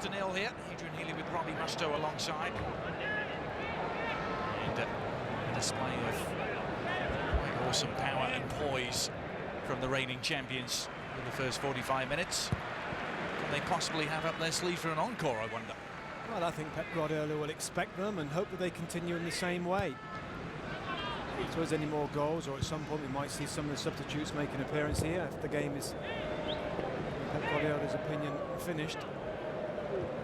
0 here. Adrian Healy with Robbie Mustoe alongside. And a display of quite awesome power and poise from the reigning champions in the first 45 minutes. Can they possibly have up their sleeve for an encore, I wonder? Well, I think Pep Guardiola will expect them and hope that they continue in the same way. If there's any more goals, or at some point we might see some of the substitutes make an appearance here if the game is, in Pep Guardiola's opinion, finished.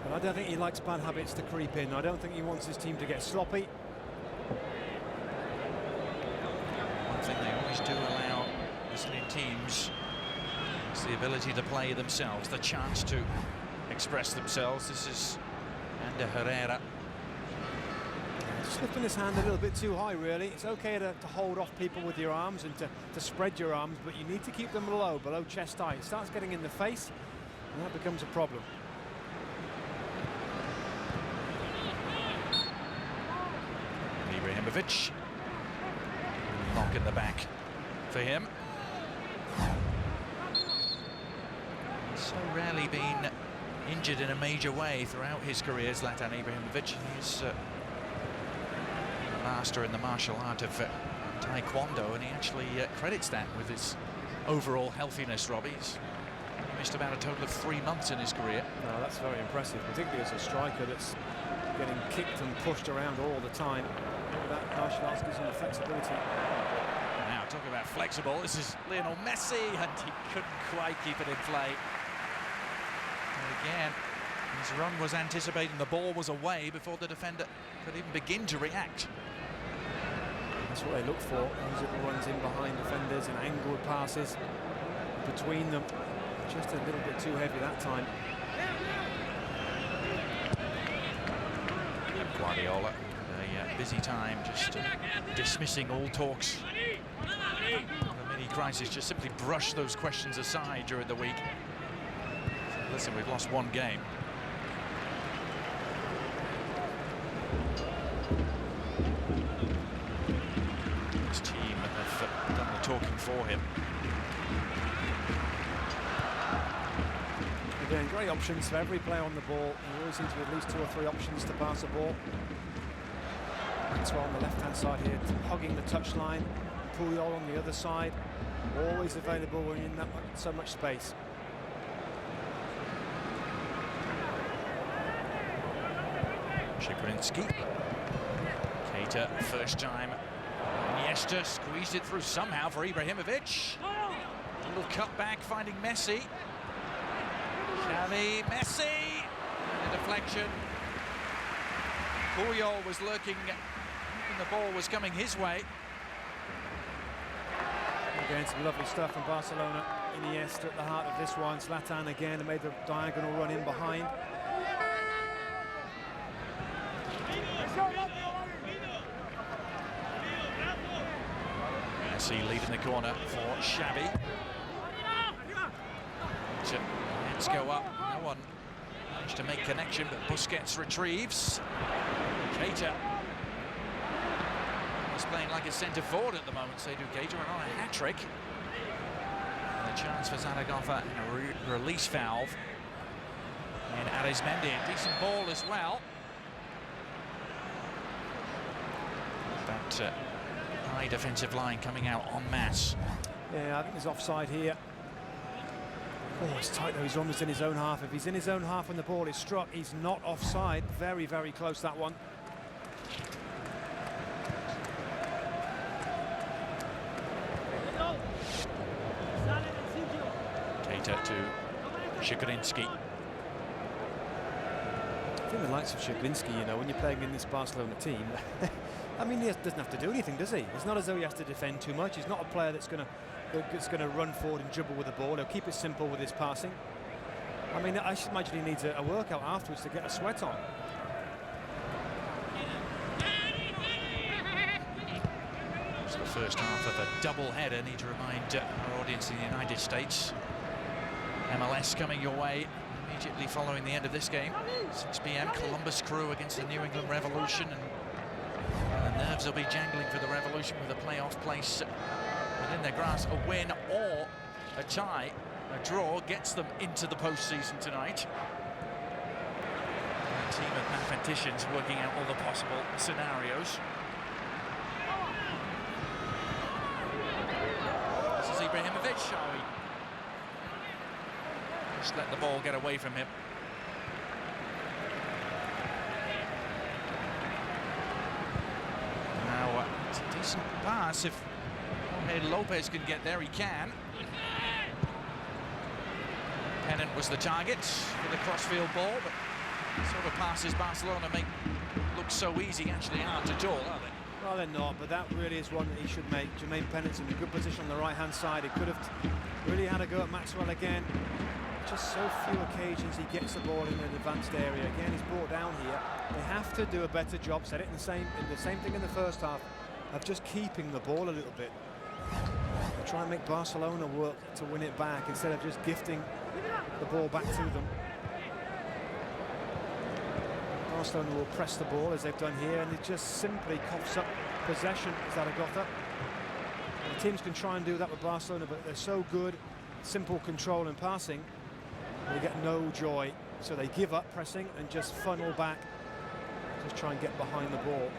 But I don't think he likes bad habits to creep in. I don't think he wants his team to get sloppy. One thing they always do allow Brazilian teams is the ability to play themselves, the chance to express themselves. This is Ander Herrera. Just lifting his hand a little bit too high, really. It's okay to hold off people with your arms and to spread your arms, but you need to keep them low, below chest high. It starts getting in the face, and that becomes a problem. Ibrahimovic. Knock in the back for him. He's so rarely been injured in a major way throughout his career, Zlatan Ibrahimovic. He's master in the martial art of Taekwondo, and he actually credits that with his overall healthiness, Robbie. He's missed about a total of 3 months in his career. No, that's very impressive, particularly as a striker that's getting kicked and pushed around all the time. That martial arts gives him the flexibility. Now, talking about flexible, this is Lionel Messi, and he couldn't quite keep it in play. And again, his run was anticipating the ball was away before the defender could even begin to react. That's what they look for, those little runs in behind defenders and angled passes between them. Just a little bit too heavy that time. Guardiola, a busy time, just dismissing all talks of a mini crisis, just simply brush those questions aside during the week. So listen, we've lost 1 game. His team have done the talking for him. Again, great options for every player on the ball. You always seem to have at least 2 or 3 options to pass the ball. Maxwell on the left-hand side here, hugging the touchline. Puyol on the other side. Always available when you're in so much space. Shikrinski. Keita, first time. Iniesta squeezed it through somehow for Ibrahimovic. A little cut back, finding Messi. Xavi, Messi! And a deflection. Puyol was lurking, and the ball was coming his way. Again, some lovely stuff from Barcelona. Iniesta at the heart of this one. Zlatan again made the diagonal run in behind. Messi leading the corner for Xavi. Let's go up. No one managed to make connection, but Busquets retrieves. Keita is playing like a centre forward at the moment, Seydou Keita, and on a hat-trick. And a chance for Zaragoza and a release valve. And Arizmendi, a decent ball as well. That high defensive line coming out en masse. Yeah, I think there's offside here. Oh, it's tight though, he's almost in his own half. If he's in his own half when the ball is struck, he's not offside. Very, very close, that one. Keita to Shikrinski. I think the likes of Shikrinski, you know, when you're playing in this Barcelona team, I mean, he doesn't have to do anything, does he? It's not as though he has to defend too much. He's not a player that's going to run forward and dribble with the ball. He'll keep it simple with his passing. I mean, I should imagine he needs a workout afterwards to get a sweat on. It's the first half of a double-header. Need to remind our audience in the United States. MLS coming your way immediately following the end of this game. 6 p.m. Columbus Crew against the New England Revolution, and the nerves will be jangling for the Revolution with a playoff place within their grasp. A win or a tie, a draw gets them into the postseason tonight. team of mathematicians working out all the possible scenarios. This is Ibrahimovic, shall we? Just let the ball get away from him. Now, it's a decent pass. If Jorge Lopez can get there, he can. Pennant was the target for the crossfield ball, but sort of passes Barcelona make look so easy, actually aren't at all, are they? Well, they're not, but that really is one that he should make. Jermaine Pennant's in a good position on the right-hand side. He could have really had a go at Maxwell again. Just so few occasions he gets the ball in an advanced area. Again, he's brought down here. They have to do a better job, said it in the same thing in the first half, of just keeping the ball a little bit. They try and make Barcelona work to win it back instead of just gifting the ball back to them. Barcelona will press the ball as they've done here, and it just simply coughs up possession, Zaragoza. The teams can try and do that with Barcelona, but they're so good, simple control and passing, they get no joy. So they give up pressing and just funnel back, just try and get behind the ball.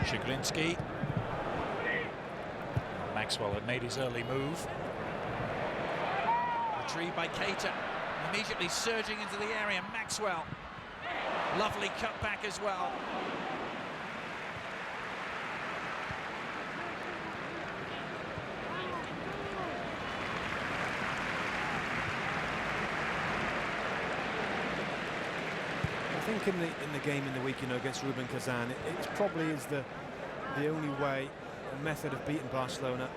Shiglinski. Maxwell had made his early move. Retrieved by Keita. Immediately surging into the area, Maxwell. Lovely cut back as well. I think in the game in the week, you know, against Rubin Kazan, it probably is the only way, the method of beating Barcelona,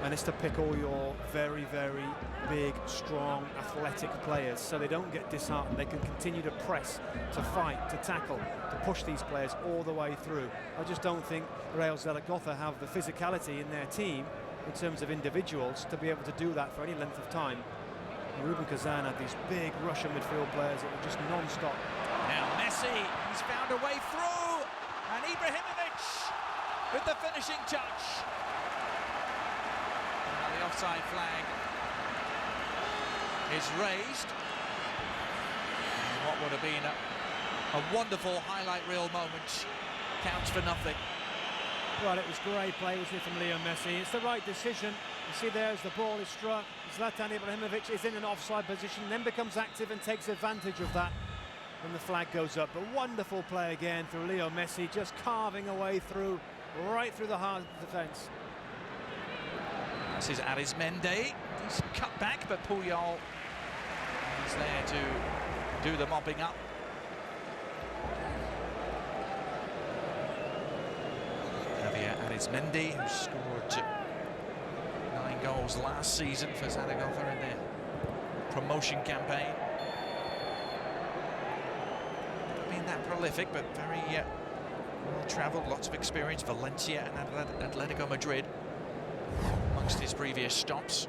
and it's to pick all your very, very big, strong, athletic players so they don't get disheartened. They can continue to press, to fight, to tackle, to push these players all the way through. I just don't think Real Zaragoza have the physicality in their team in terms of individuals to be able to do that for any length of time. Rubin Kazan had these big Russian midfield players that were just non-stop. Now Messi, he's found a way through, and Ibrahimovic with the finishing touch. Now the offside flag is raised. And what would have been a wonderful highlight reel moment counts for nothing. Well, it was great play, wasn't it, from Leo Messi. It's the right decision. You see there as the ball is struck, Zlatan Ibrahimovic is in an offside position, then becomes active and takes advantage of that. And the flag goes up. But wonderful play again through Leo Messi, just carving away through, right through the heart of the defence. This is Arizmendi. He's cut back, but Puyol is there to do the mopping up. Javier Arizmendi, who scored 9 goals last season for Zaragoza in their promotion campaign. That prolific, but very well-travelled, lots of experience. Valencia and Atletico Madrid amongst his previous stops.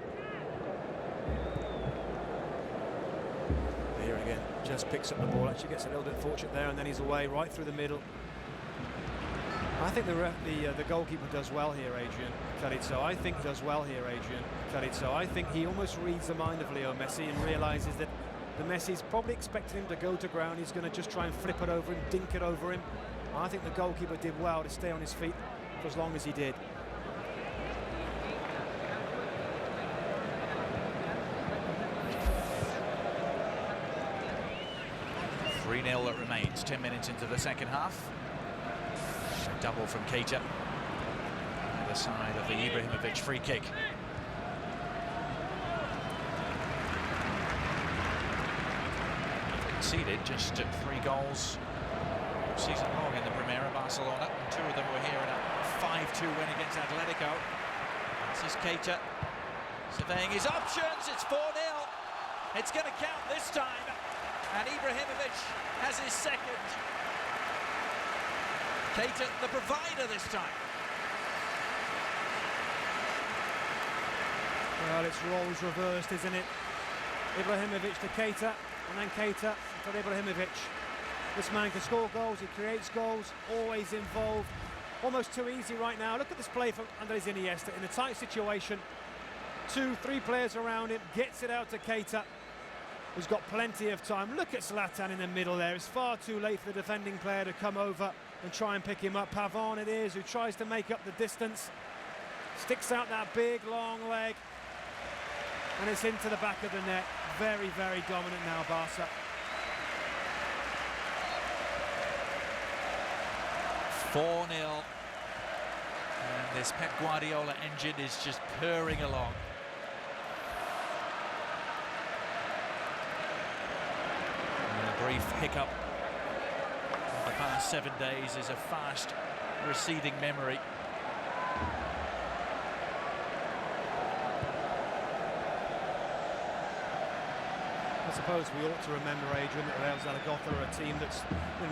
Here again, just picks up the ball, actually gets a little bit fortunate there, and then he's away right through the middle. I think the goalkeeper does well here, Adrian Carizzo. I think does well here, Adrian Carizzo. I think he almost reads the mind of Leo Messi and realises that the Messi's probably expecting him to go to ground. He's going to just try and flip it over him, dink it over him. I think the goalkeeper did well to stay on his feet for as long as he did. .3-0 that remains, 10 minutes into the second half. Double from Keita. Either side of the Ibrahimovic free kick. Conceded just 3 goals season long in the Primera Barcelona. 2 of them were here in a 5-2 win against Atletico. This is Keita surveying his options. It's 4-0. It's going to count this time, and Ibrahimovic has his second. Keita the provider this time. Well, it's roles reversed, isn't it? Ibrahimovic to Keita, and then Keita for Ibrahimovic. This man can score goals, he creates goals, always involved. Almost too easy right now. Look at this play from Andres Iniesta in a tight situation. 2, 3 players around him, gets it out to Keita, who's got plenty of time. Look at Zlatan in the middle there. It's far too late for the defending player to come over and try and pick him up. Pavon it is, who tries to make up the distance. Sticks out that big, long leg. And it's into the back of the net. Very, very dominant now, Barca. $4-0. And this Pep Guardiola engine is just purring along. And a brief hiccup of the past 7 days is a fast receding memory. I suppose we ought to remember, Adrian, that Real Zaragoza are a team that's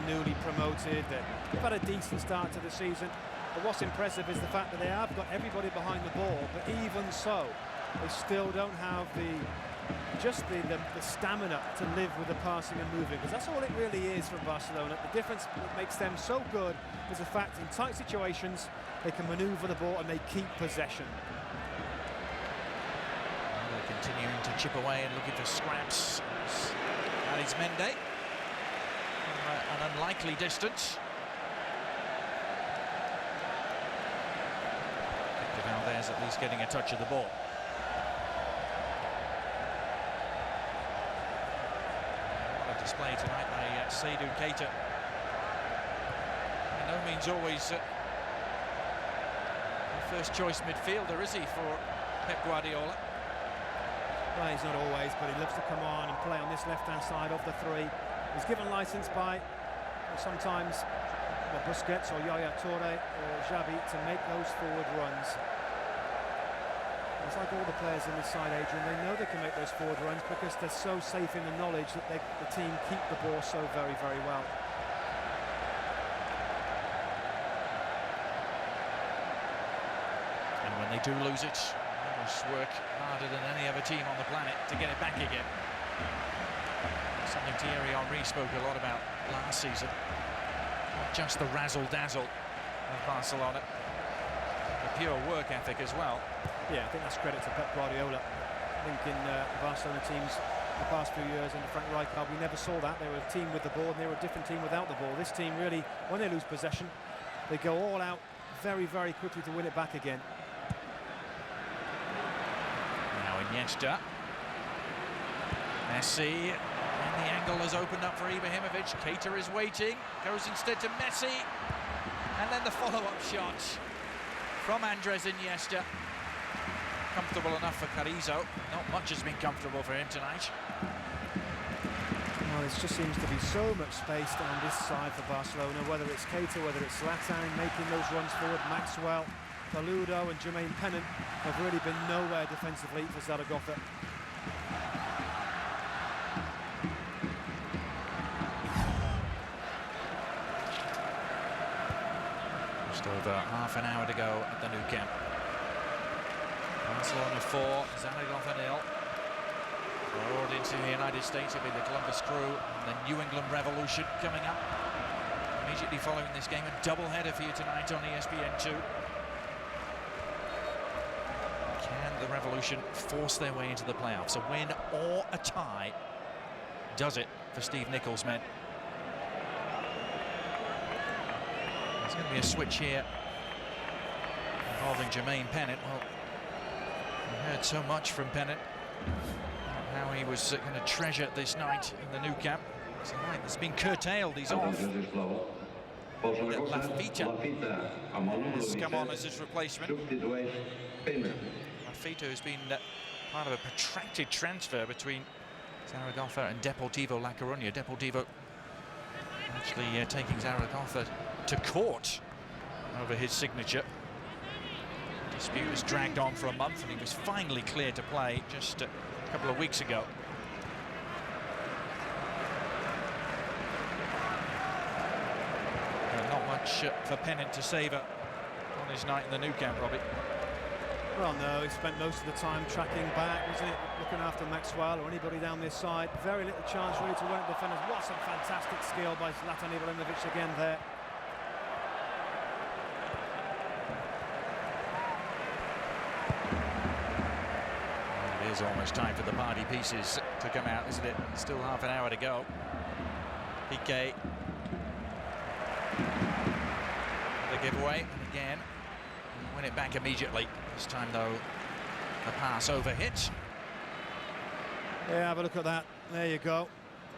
newly promoted. They've had a decent start to the season. But what's impressive is the fact that they have got everybody behind the ball, but even so, they still don't have the stamina to live with the passing and moving, because that's all it really is for Barcelona. The difference that makes them so good is the fact in tight situations they can manoeuvre the ball and they keep possession. They're continuing to chip away and looking for scraps. That is Mendy. An unlikely distance. Valdez at least getting a touch of the ball. What a display tonight by Seydou Keita. By no means always the first choice midfielder, is he, for Pep Guardiola? Well, he's not always, but he loves to come on and play on this left-hand side of the three. He's given licence by sometimes Busquets or Yaya Touré or Xavi to make those forward runs. It's like all the players in this side, Adrian, they know they can make those forward runs because they're so safe in the knowledge that the team keep the ball so very, very well. And when they do lose it, they must work harder than any other team on the planet to get it back again. Something Thierry Henry spoke a lot about last season. Not just the razzle-dazzle of Barcelona, the pure work ethic as well. Yeah, I think that's credit to Pep Guardiola. I think in the Barcelona teams the past few years under Frank Rijkaard, we never saw that. They were a team with the ball and they were a different team without the ball. This team really, when they lose possession, they go all out very, very quickly to win it back again. Now Iniesta. Messi, and the angle has opened up for Ibrahimovic. Keita is waiting, goes instead to Messi, and then the follow-up shot from Andres Iniesta. Comfortable enough for Carrizo. Not much has been comfortable for him tonight. Well, it just seems to be so much space down this side for Barcelona, whether it's Keita, whether it's Zlatan making those runs forward, Maxwell, Paludo and Jermaine Pennant have really been nowhere defensively for Zaragoza. Just over half an hour to go at the Nou Camp. Barcelona 4, Zaragoza 0. For our audience in the United States, it'll be the Columbus Crew and the New England Revolution coming up. Immediately following this game, a double-header for you tonight on ESPN2. Can the Revolution force their way into the playoffs? A win or a tie does it for Steve Nicholls' men. There's going to be a switch here involving Jermaine Pennant. Well, we heard so much from Pennant, how he was going to treasure this night in the Nou Camp. It's a night that's been curtailed, he's off. Lafita has come on as his replacement. Lafita has been part of a protracted transfer between Zaragoza and Deportivo La Coruña. Deportivo actually taking Zaragoza to court over his signature. Dispute was dragged on for a month and he was finally cleared to play just a couple of weeks ago. Not much for Pennant to savour on his night in the Nou Camp, Robbie. Well, no, he spent most of the time tracking back, wasn't it? Looking after Maxwell or anybody down this side. Very little chance really to run at defenders. What some fantastic skill by Zlatan Ibrahimovic again there. It is almost time for the party pieces to come out, isn't it? Still half an hour to go. Piqué. The giveaway, and again, win it back immediately. This time, though, the pass overhit. Yeah, have a look at that. There you go.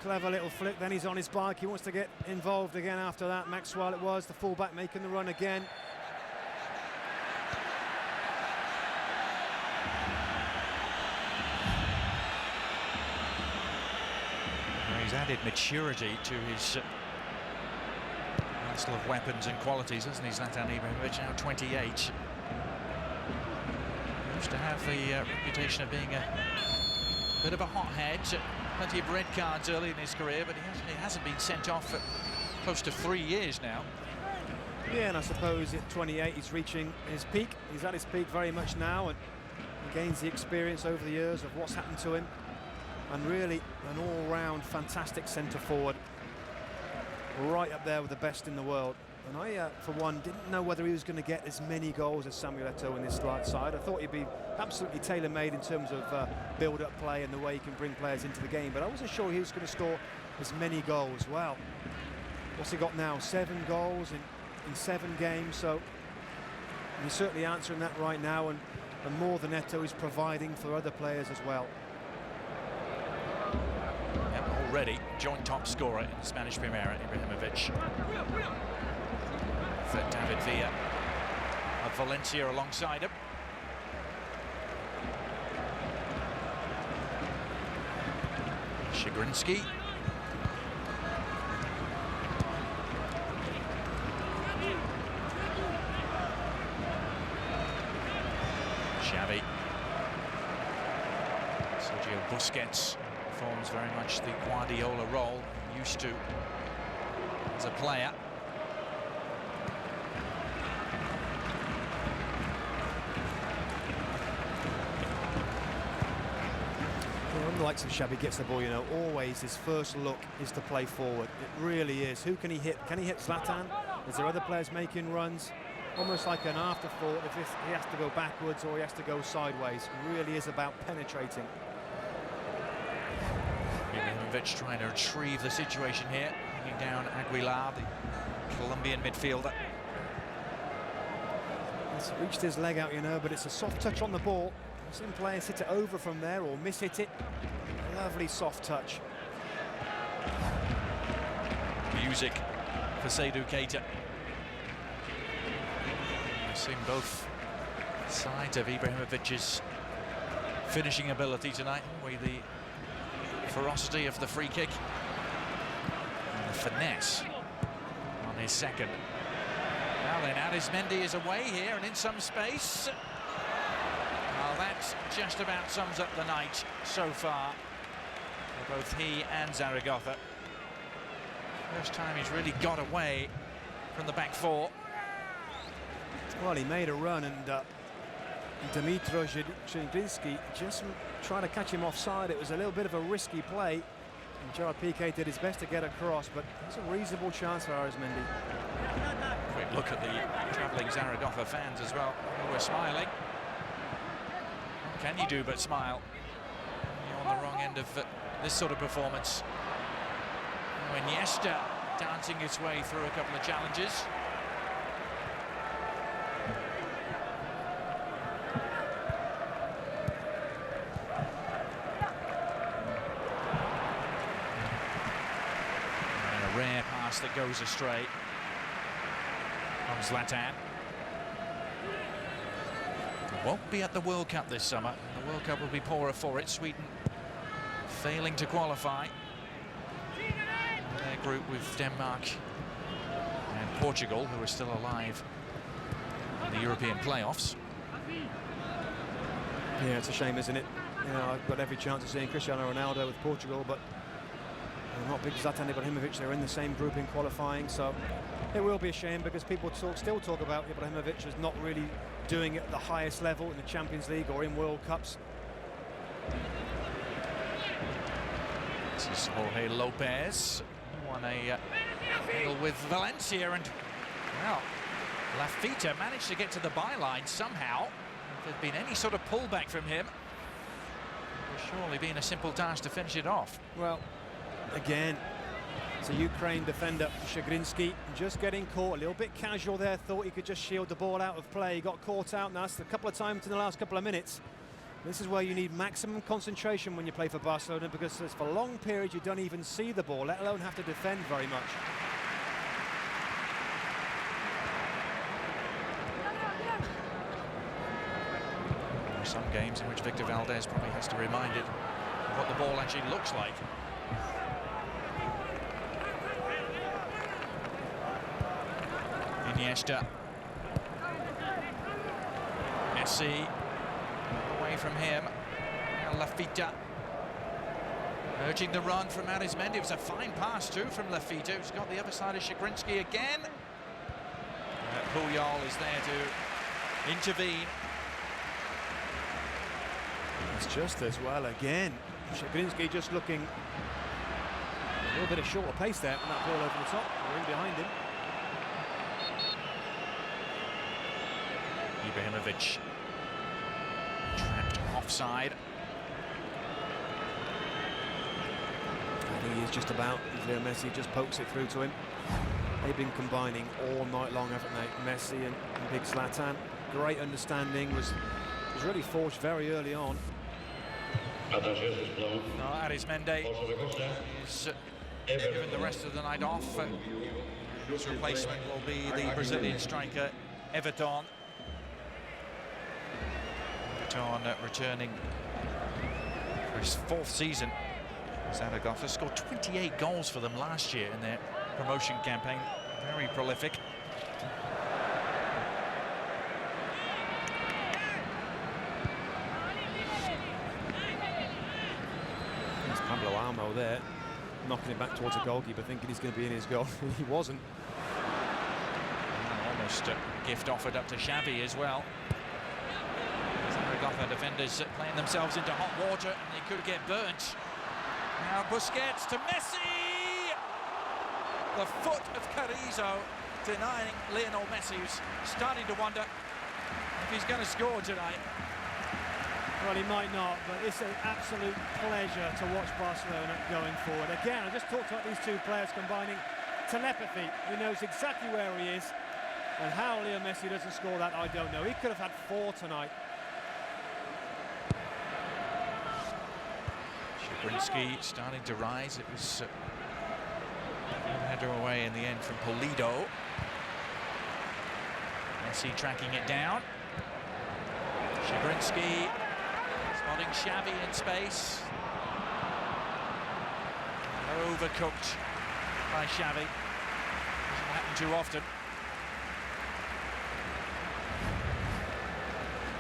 Clever little flick, then he's on his bike. He wants to get involved again after that. Maxwell it was, the fullback making the run again. He's added maturity to his arsenal of weapons and qualities, hasn't he, Zlatan Ibrahimovic, now 28. He used to have the reputation of being a bit of a hothead, plenty of red cards early in his career, but he hasn't been sent off for close to 3 years now. Yeah, and I suppose at 28 he's reaching his peak. He's at his peak very much now, and he gains the experience over the years of what's happened to him. And really an all-round fantastic centre-forward, right up there with the best in the world. And I, for one, didn't know whether he was going to get as many goals as Samuel Eto'o in this side. I thought he'd be absolutely tailor-made in terms of build-up play and the way he can bring players into the game, but I wasn't sure he was going to score as many goals. Well, what's he got now? 7 goals in 7 games, so he's certainly answering that right now, and more than Eto'o is providing for other players as well. Already joint top scorer in the Spanish Primera, Ibrahimovic. For David Villa of Valencia alongside him. Shigrinsky. Xavi. Sergio Busquets performs very much the Guardiola role, used to as a player. When the likes of Xavi gets the ball, you know, always his first look is to play forward. It really is. Who can he hit? Can he hit Zlatan? Is there other players making runs? Almost like an afterthought if he has to go backwards or he has to go sideways. It really is about penetrating. Ibrahimovic trying to retrieve the situation here, bringing down Aguilar, the Colombian midfielder. It's reached his leg out, you know, but it's a soft touch on the ball. Some players hit it over from there or miss-hit it. Lovely soft touch. Music for Seydou Keita. We've seen both sides of Ibrahimovic's finishing ability tonight, with the ferocity of the free kick and the finesse on his second. Now then, Arismendi is away here and in some space. Well, that just about sums up the night so far for both he and Zaragoza. First time he's really got away from the back four. Well, he made a run, and Dimitro Shigrinsky just trying to catch him offside. It was a little bit of a risky play, and Gerard Piqué did his best to get across, but it's a reasonable chance for Arismendi. Quick look at the travelling Zaragoza fans as well, who were smiling. What can you do but smile? You're on the wrong end of this sort of performance. Iniesta dancing his way through a couple of challenges. And a rare pass that goes astray from Zlatan. Won't be at the World Cup this summer. The World Cup will be poorer for it. Sweden failing to qualify. Their group with Denmark and Portugal, who are still alive in the European playoffs. Yeah, it's a shame, isn't it? You know, I've got every chance of seeing Cristiano Ronaldo with Portugal, but not big Zlatan Ibrahimovic. They're in the same group in qualifying, so it will be a shame because people still talk about Ibrahimovic as not really doing it at the highest level in the Champions League or in World Cups. This is Jorge Lopez, won a medal with Valencia, and well, Lafita managed to get to the byline somehow. If there'd been any sort of pullback from him, surely been a simple task to finish it off. Well, again, it's a Ukraine defender, Shagrinsky, just getting caught a little bit casual there. Thought he could just shield the ball out of play. He got caught out. Now that's a couple of times in the last couple of minutes. This is where you need maximum concentration when you play for Barcelona, because for long periods you don't even see the ball, let alone have to defend very much. There are some games in which Victor Valdez probably has to remind it of what the ball actually looks like. Iniesta. Messi. Away from him. Now Lafita. Urging the run from Arismendi. It was a fine pass too from Lafita, who's got the other side of Shagrinsky again. Puyol is there to intervene. It's just as well again. Shagrinsky just looking a little bit of shorter pace there on that ball over the top. We're in behind him. Ibrahimovic trapped offside. I think he is just about. Leo Messi just pokes it through to him. They've been combining all night long, haven't they? Messi and Big Zlatan. Great understanding was really forged very early on. Arismendi is given the rest of the night off. His replacement will be the Brazilian striker Everton. Returning for his 4th season. Zaragoza scored 28 goals for them last year in their promotion campaign. Very prolific. There's Pablo Almo there, knocking it back towards the goalkeeper, thinking he's going to be in his goal. He wasn't. Almost a gift offered up to Xavi as well. Zaragoza defenders playing themselves into hot water, and they could get burnt. Now Busquets to Messi! The foot of Carrizo denying Lionel Messi, who's starting to wonder if he's going to score tonight. Well, he might not, but it's an absolute pleasure to watch Barcelona going forward. Again, I just talked about these two players combining telepathy. He knows exactly where he is, and how Leo Messi doesn't score that, I don't know. He could have had 4 tonight. Shagrinsky starting to rise. It was a header away in the end from Pulido. Messi tracking it down. Shagrinsky spotting Xavi in space. Overcooked by Xavi. Doesn't happen too often.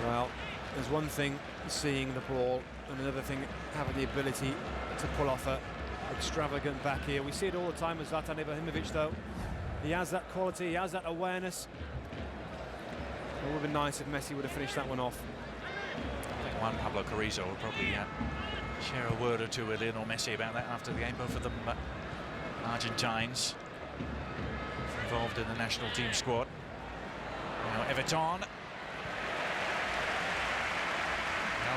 Well, there's one thing seeing the ball, and another thing having the ability to pull off an extravagant back here. We see it all the time with Zlatan Ibrahimovic, though. He has that quality, he has that awareness. It would have been nice if Messi would have finished that one off. I think Juan Pablo Carrizo will probably share a word or two with Lionel Messi about that after the game. Both of them Argentines involved in the national team squad. Now Everton.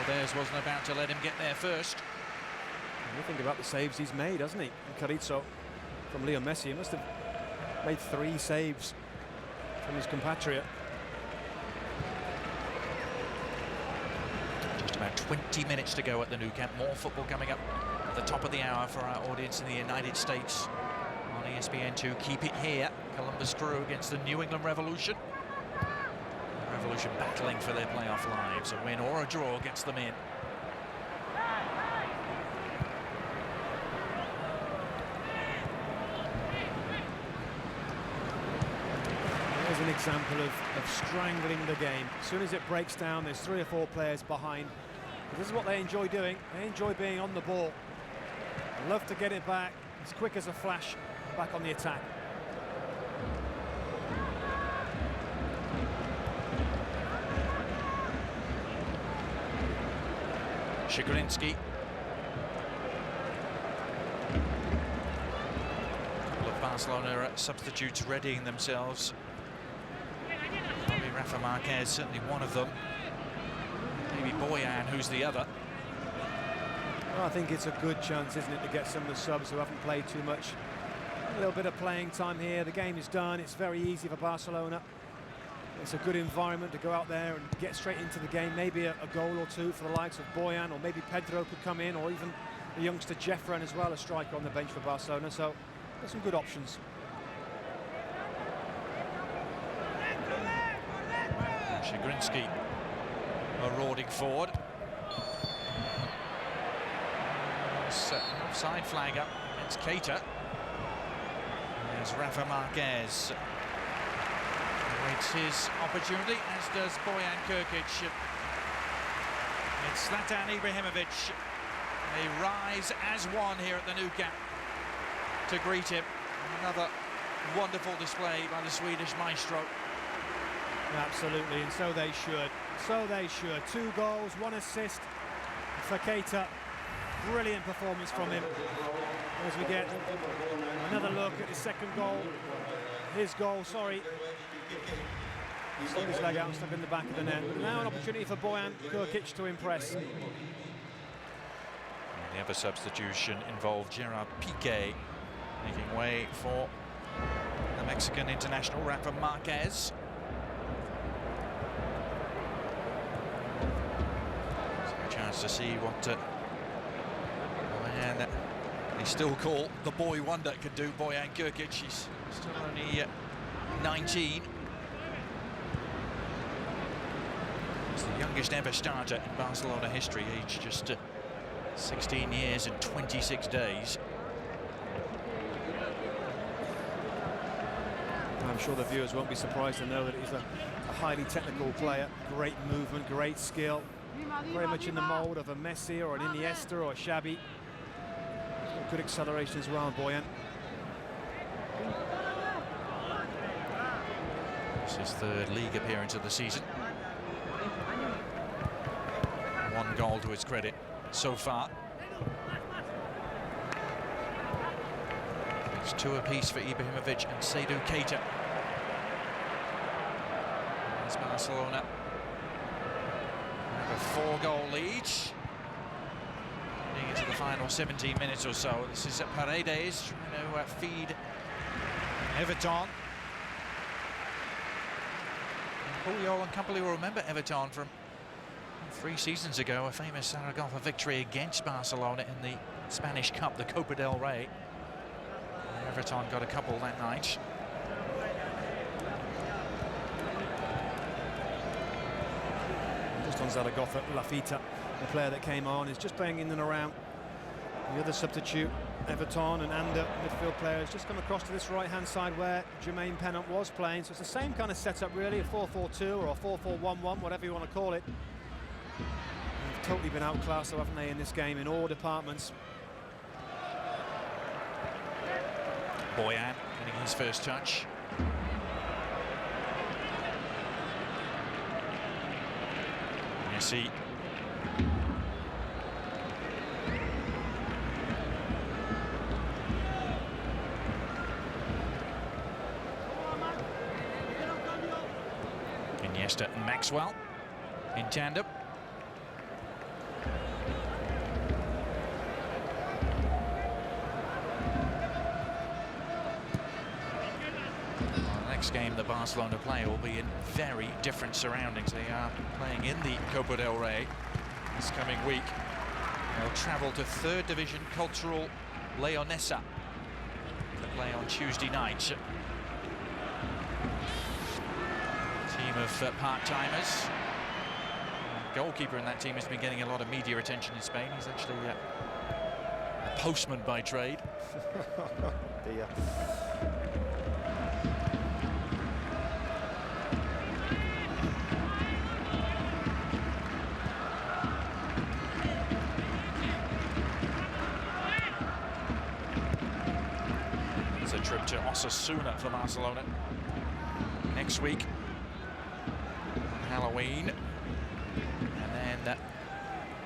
Valdez wasn't about to let him get there first. And you think about the saves he's made, hasn't he? And Carrizo from Leo Messi, he must have made 3 saves from his compatriot. Just about 20 minutes to go at the Nou Camp. More football coming up at the top of the hour for our audience in the United States on ESPN2. Keep it here. Columbus Crew against the New England Revolution. Revolution battling for their playoff lives. A win or a draw gets them in. There's an example of strangling the game. As soon as it breaks down, there's 3 or 4 players behind. But this is what they enjoy doing. They enjoy being on the ball. They love to get it back as quick as a flash back on the attack. Shagrinsky. A couple of Barcelona substitutes readying themselves. Maybe Rafa Marquez, certainly one of them. Maybe Boyan, who's the other. Well, I think it's a good chance, isn't it, to get some of the subs who haven't played too much. A little bit of playing time here. The game is done. It's very easy for Barcelona. It's a good environment to go out there and get straight into the game. Maybe a goal or two for the likes of Boyan, or maybe Pedro could come in, or even the youngster Jeffren as well, a striker on the bench for Barcelona. So there's some good options. Chagrinsky marauding forward. Offside flag up against Keita. There's Rafa Marquez. Waits his opportunity, as does Bojan Krkic. It's Zlatan Ibrahimovic. They rise as one here at the Nou Camp to greet him. Another wonderful display by the Swedish maestro. Absolutely, and so they should. So they should. 2 goals, 1 assist for Keita. Brilliant performance from him. As we get another look at his second goal. His goal, sorry. Stuck his leg out, stuck in the back of the net. But now an opportunity for Bojan Krkic to impress. And the other substitution involved Gerard Piqué, making way for the Mexican international Rafa Marquez. So a chance to see what and they still call the boy wonder can do. Bojan Krkic. He's still only 19. He's the youngest ever starter in Barcelona history, aged just 16 years and 26 days. I'm sure the viewers won't be surprised to know that he's a highly technical player. Great movement, great skill. Very much in the mould of a Messi or an Iniesta or a Xavi. Good acceleration as well, Bojan. It's his 3rd league appearance of the season. 1 goal to his credit so far. It's 2 apiece for Ibrahimovic and Seydou Keita. As Barcelona have a 4-goal lead. Heading into the final 17 minutes or so. This is Paredes trying to feed Everton. Puyol and company will remember Everton from 3 seasons ago, a famous Zaragoza victory against Barcelona in the Spanish Cup, the Copa del Rey. Everton got a couple that night. Just on Zaragoza, Lafita, the player that came on, is just playing in and around. The other substitute, Everton and Ander, midfield players, just come across to this right-hand side where Jermaine Pennant was playing. So it's the same kind of setup, really, a 4-4-2 or a 4-4-1-1, whatever you want to call it. They've totally been outclassed, haven't they, in this game, in all departments. Boyan getting his first touch. Messi. Iniesta and Maxwell in tandem. Next game the Barcelona play will be in very different surroundings. They are playing in the Copa del Rey this coming week. They'll travel to 3rd Division Cultural Leonesa to play on Tuesday night. Team of part-timers. Goalkeeper in that team has been getting a lot of media attention in Spain. He's actually a postman by trade. It's a trip to Osasuna for Barcelona next week. Halloween, and then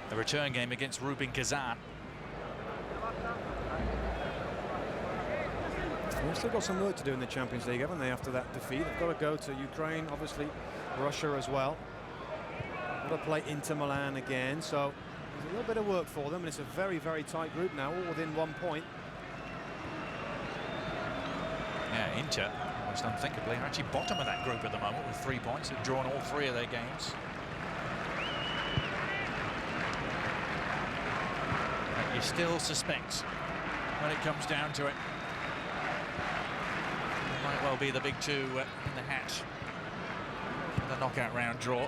the return game against Rubin Kazan. They've still got some work to do in the Champions League, haven't they, after that defeat? They've got to go to Ukraine, obviously Russia as well. Got to play Inter Milan again, so a little bit of work for them, and it's a very, very tight group now, all within 1 point. Yeah, Inter, almost unthinkably, are actually bottom of that group at the moment with 3 points. They've drawn all 3 of their games. But you still suspect when it comes down to it. It might well be the big 2 in the hat for the knockout round draw.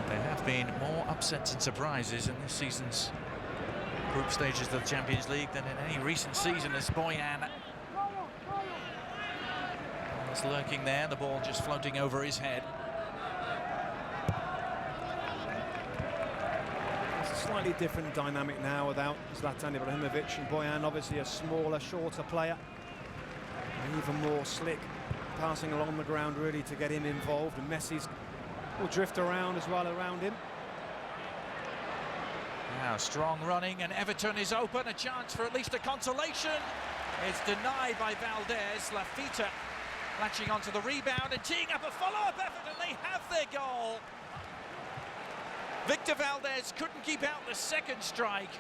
There have been more upsets and surprises in this season's group stages of the Champions League than in any recent season, as Boyan was lurking there, the ball just floating over his head. It's a slightly different dynamic now without Zlatan Ibrahimovic, and Boyan obviously a smaller, shorter player, and even more slick, passing along the ground really to get him involved, and Messi's will drift around as well around him. Now strong running, and Everton is open, a chance for at least a consolation. It's denied by Valdez. Lafita latching onto the rebound and teeing up a follow-up effort, and they have their goal. Victor Valdez couldn't keep out the second strike,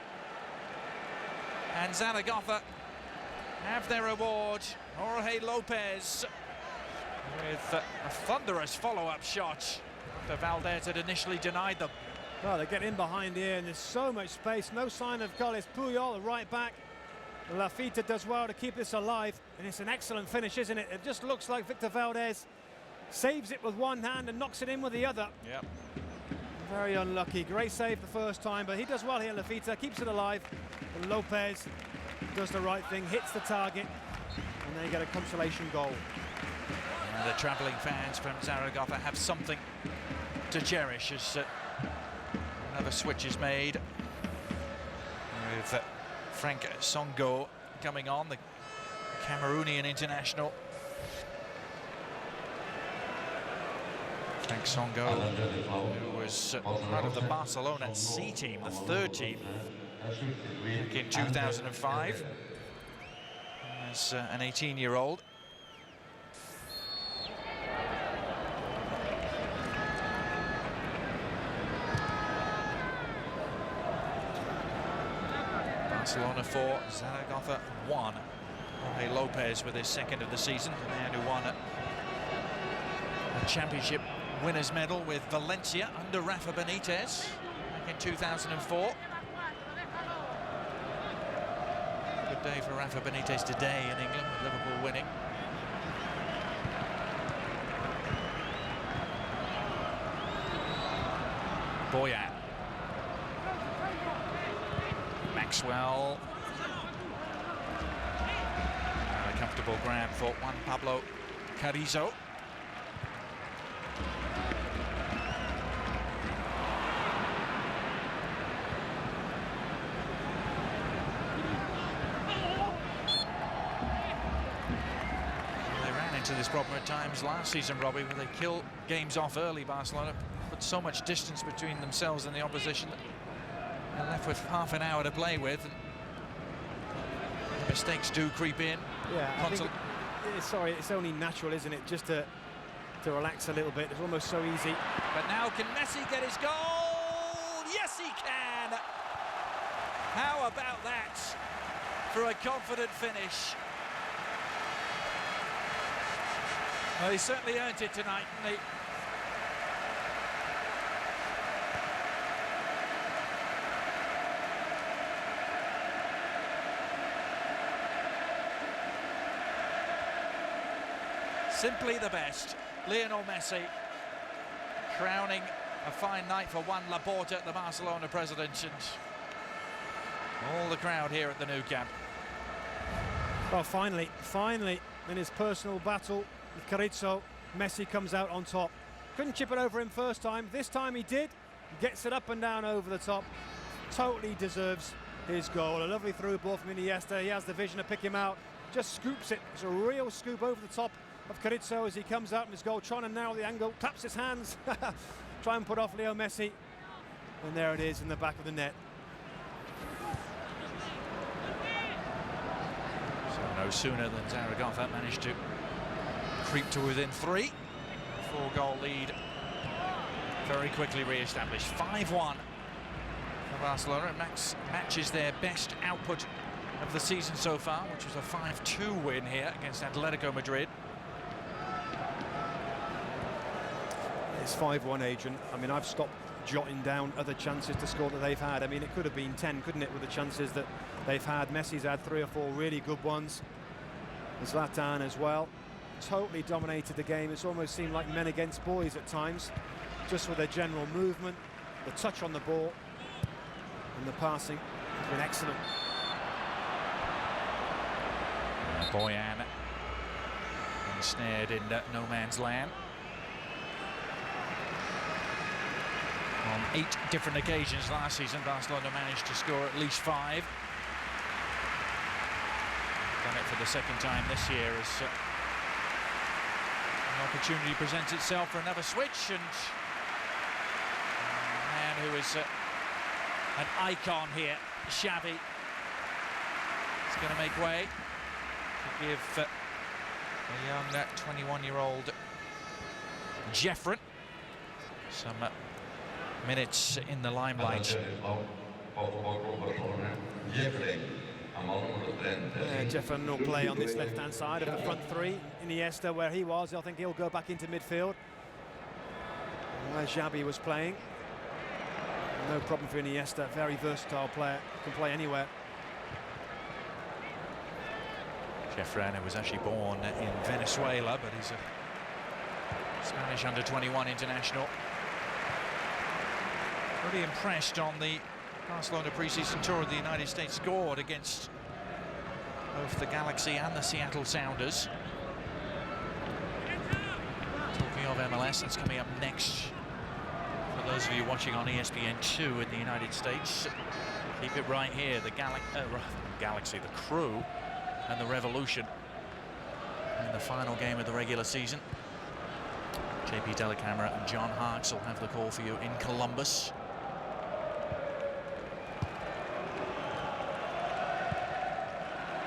and Zaragoza have their reward. Jorge Lopez with a thunderous follow-up shot after Valdez had initially denied them. Well, they get in behind here, and there's so much space. No sign of Carles Puyol, the right back. Lafita does well to keep this alive, and it's an excellent finish, isn't it? It just looks like Victor Valdez saves it with one hand and knocks it in with the other. Yep. Very unlucky. Great save the first time, but he does well here, Lafita, keeps it alive. And Lopez does the right thing, hits the target, and then you get a consolation goal. And the travelling fans from Zaragoza have something to cherish as another switch is made with Frank Songo coming on, the Cameroonian international. Frank Songo, who was part of the Barcelona C team, the 3rd team, back in 2005, as an 18-year-old. Barcelona 4, Zaragoza 1. Jorge Lopez with his 2nd of the season, the man who won a championship winners medal with Valencia under Rafa Benitez back in 2004. Good day for Rafa Benitez today in England, with Liverpool winning. Boyan. Maxwell. A comfortable grab for Juan Pablo Carrizo. They ran into this problem at times last season, Robbie, where they kill games off early, Barcelona, put so much distance between themselves and the opposition that they're left with half an hour to play with. Mistakes do creep in. Yeah, I think it's only natural, isn't it, just to relax a little bit. It's almost so easy. But now can Messi get his goal? Yes, he can. How about that for a confident finish? Well, he certainly earned it tonight, didn't he? Simply the best. Lionel Messi crowning a fine night for Juan Laporta, the Barcelona president, and all the crowd here at the Nou Camp. Well, finally, in his personal battle with Carrizo, Messi comes out on top. Couldn't chip it over him first time. This time he did. Gets it up and down over the top. Totally deserves his goal. A lovely through ball from Iniesta. He has the vision to pick him out. Just scoops it. It's a real scoop over the top of Carrizo as he comes out from his goal, trying to narrow the angle, taps his hands, try and put off Leo Messi, and there it is in the back of the net. So no sooner than Zaragoza managed to creep to within 3. 4-goal lead very quickly re-established. 5-1 for Barcelona. It matches their best output of the season so far, which was a 5-2 win here against Atletico Madrid. It's 5-1, Adrian. I mean, I've stopped jotting down other chances to score that they've had. I mean, it could have been 10, couldn't it, with the chances that they've had. Messi's had 3 or 4 really good ones. Zlatan as well. Totally dominated the game. It's almost seemed like men against boys at times, just with their general movement, the touch on the ball, and the passing has been excellent. Boyan ensnared in no man's land. On 8 different occasions last season, Barcelona managed to score at least 5. Done it for the second time this year as an opportunity presents itself for another switch, and a man who is an icon here, Xavi, is going to make way to give the young 21-year-old Jeffren some minutes in the limelight. Jeffren will play on this left-hand side of the front 3. Iniesta, where he was, I think he'll go back into midfield, where Xavi was playing. No problem for Iniesta, very versatile player, can play anywhere. Jeffren was actually born in Venezuela, but he's a Spanish under-21 international. Really impressed on the Barcelona pre-season tour of the United States, scored against both the Galaxy and the Seattle Sounders. Talking of MLS, that's coming up next. For those of you watching on ESPN2 in the United States, keep it right here. The Galaxy, the Crew, and the Revolution in the final game of the regular season. JP Delacamera and John Harkes will have the call for you in Columbus.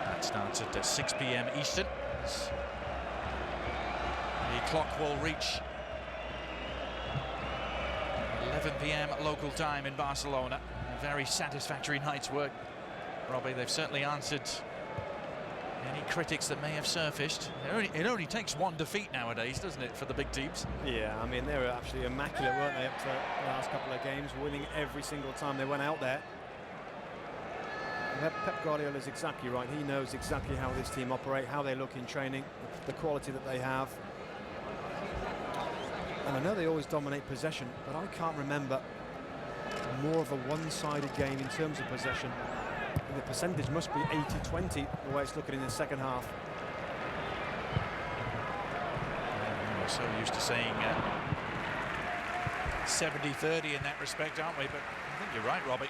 That starts at 6 p.m. Eastern. The clock will reach 11 p.m. local time in Barcelona. A very satisfactory night's work, Robbie. They've certainly answered any critics that may have surfaced. It only takes one defeat nowadays, doesn't it, for the big teams? Yeah, I mean, they were absolutely immaculate, weren't they, up to the last couple of games, winning every single time they went out there. Pep Guardiola is exactly right. He knows exactly how this team operate, how they look in training, the quality that they have. And I know they always dominate possession, but I can't remember more of a one-sided game in terms of possession. And the percentage must be 80-20, the way it's looking in the second half. We're so used to saying 70-30 in that respect, aren't we? But I think you're right, Robbie.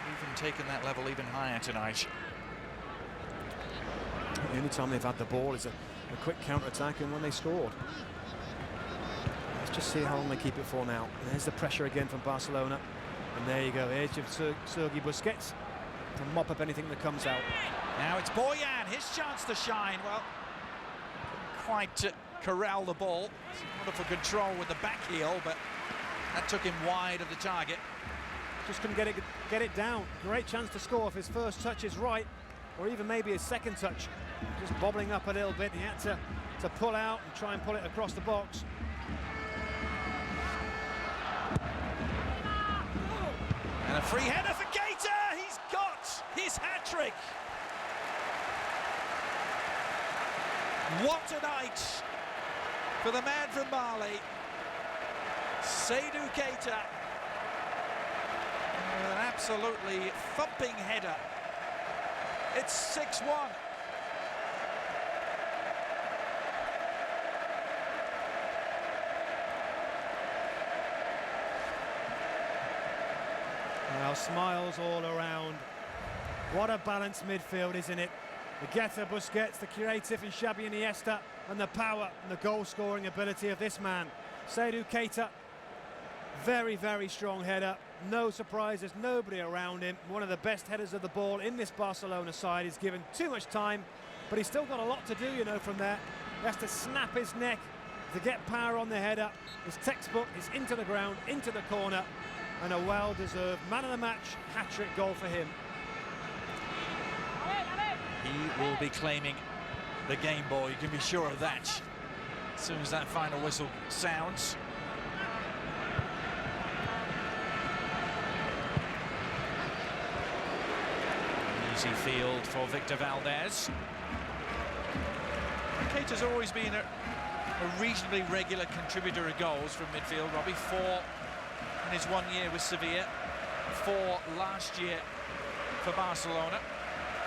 We've even taken that level even higher tonight. The only time they've had the ball is a quick counter-attack, and when they scored. Let's just see how long they keep it for now. And there's the pressure again from Barcelona. And there you go, edge of Sergi Busquets to mop up anything that comes out. Now it's Boyan, his chance to shine. Well, quite corral the ball. Wonderful control with the back heel, but that took him wide of the target. Just couldn't get it down. Great chance to score if his first touch is right, or even maybe his second touch. Just bobbling up a little bit. He had to pull out and try and pull it across the box. And a free header for Keita. He's got his hat-trick. What a night for the man from Mali, Seydou Keita. An absolutely thumping header. It's 6-1. Now smiles all around. What a balanced midfield, isn't it? The Guetta, Busquets, the creative and Xavi Iniesta, and the power and the goal-scoring ability of this man, Seydou Keita. Very, very strong header. No surprises, nobody around him. One of the best headers of the ball in this Barcelona side. He's given too much time, but he's still got a lot to do, you know, from there. He has to snap his neck to get power on the header. His textbook is into the ground, into the corner, and a well-deserved man of the match hat-trick goal for him. He will be claiming the game ball, you can be sure of that, as soon as that final whistle sounds. Easy field for Victor Valdez. Keita's always been a reasonably regular contributor of goals from midfield, Robbie. 4 in his 1 year with Sevilla, 4 last year for Barcelona.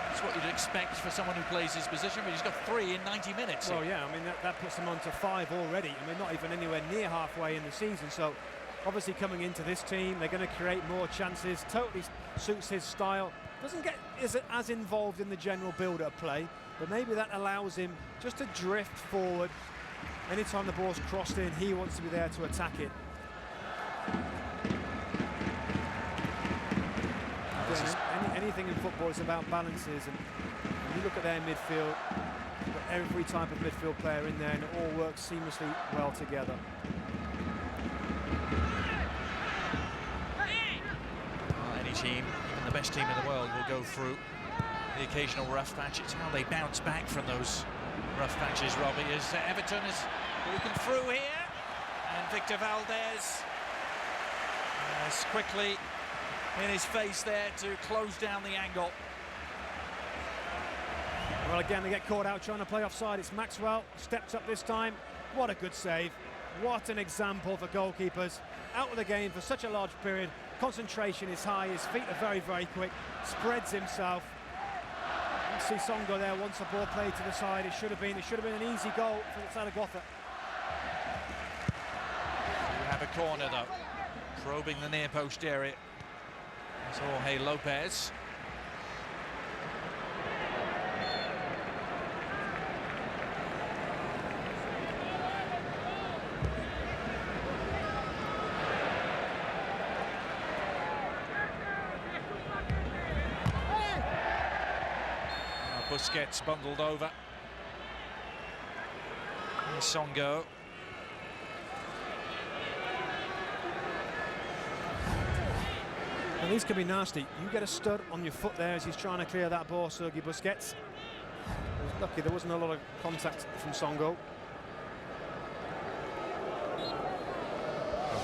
That's what you'd expect for someone who plays his position, but he's got 3 in 90 minutes. Well, yeah, I mean, that puts him on to 5 already. I mean, not even anywhere near halfway in the season. So, obviously coming into this team, they're going to create more chances. Totally suits his style. Doesn't get as involved in the general build-up play, but maybe that allows him just to drift forward. Anytime the ball's crossed in, he wants to be there to attack it. Anything in football is about balances, and when you look at their midfield, you've got every type of midfield player in there, and it all works seamlessly well together. Well, any team, even the best team in the world, will go through the occasional rough patch. It's how they bounce back from those rough patches, Robbie, as Everton is looking through here, and Victor Valdez has quickly in his face there to close down the angle. Well, again, they get caught out trying to play offside. It's Maxwell, steps up this time. What a good save. What an example for goalkeepers. Out of the game for such a large period. Concentration is high, his feet are very, very quick. Spreads himself. You see Songo there, wants the ball played to the side. It should have been an easy goal for Zaragoza. We have a corner though, probing the near post area. It's Jorge Lopez. Busquets bundled over. Here's Songo. And these can be nasty. You get a stud on your foot there as he's trying to clear that ball, Sergi Busquets. He was lucky there wasn't a lot of contact from Songo.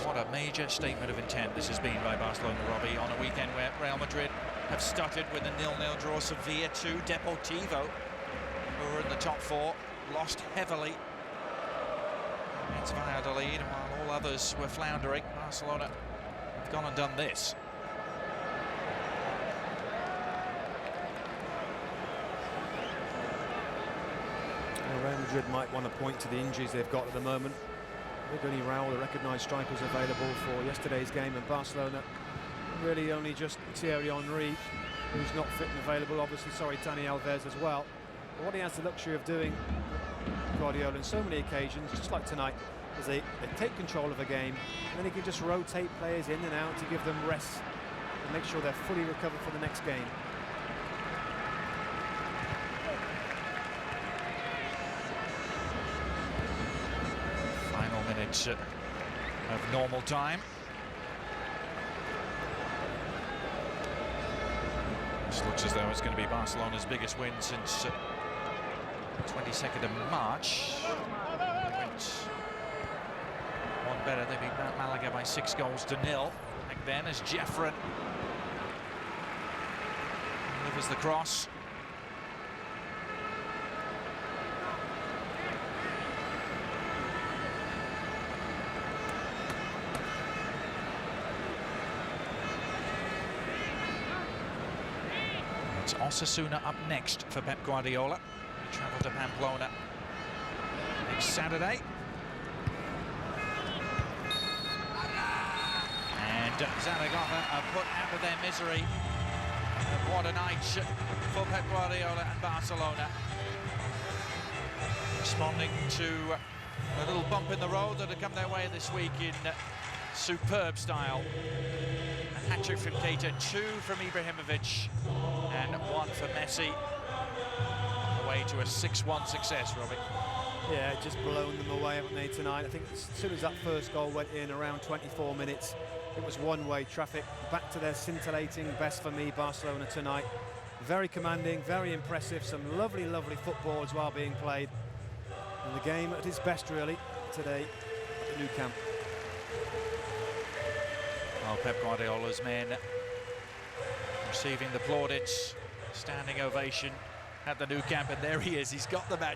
What a major statement of intent this has been by Barcelona, Robbie, on a weekend where Real Madrid have started with a 0-0 draw. Sevilla 2, Deportivo, who were in the top 4, lost heavily against Valladolid, while all others were floundering. Barcelona have gone and done this. Well, Real Madrid might want to point to the injuries they've got at the moment. I think only Raul, the recognised strikers, available for yesterday's game, and Barcelona really only just Thierry Henry, who's not fit and available. Obviously, sorry, Dani Alves as well. But what he has the luxury of doing, Guardiola, on so many occasions, just like tonight, is they take control of a game, and then he can just rotate players in and out to give them rest and make sure they're fully recovered for the next game. Final minutes of normal time. This looks as though it's going to be Barcelona's biggest win since 22nd of March. They went one better. They beat Malaga by 6 goals to 0 back then, as Jeffren delivers the cross. It's Osasuna up next for Pep Guardiola. We travel to Pamplona next Saturday. And Zaragoza are put out of their misery. And what a night for Pep Guardiola and Barcelona. Responding to a little bump in the road that had come their way this week in superb style. A hat-trick from Keita, 2 from Ibrahimovic, and 1 for Messi. On the way to a 6-1 success, Robbie. Yeah, just blown them away, haven't they, tonight? I think as soon as that first goal went in, around 24 minutes, it was one-way traffic. Back to their scintillating best for me, Barcelona tonight. Very commanding, very impressive, some lovely, lovely football as well being played. And the game at its best, really, today at the Nou Camp. Well, Pep Guardiola's men receiving the plaudits, standing ovation at the Nou Camp, and there he is. He's got the match.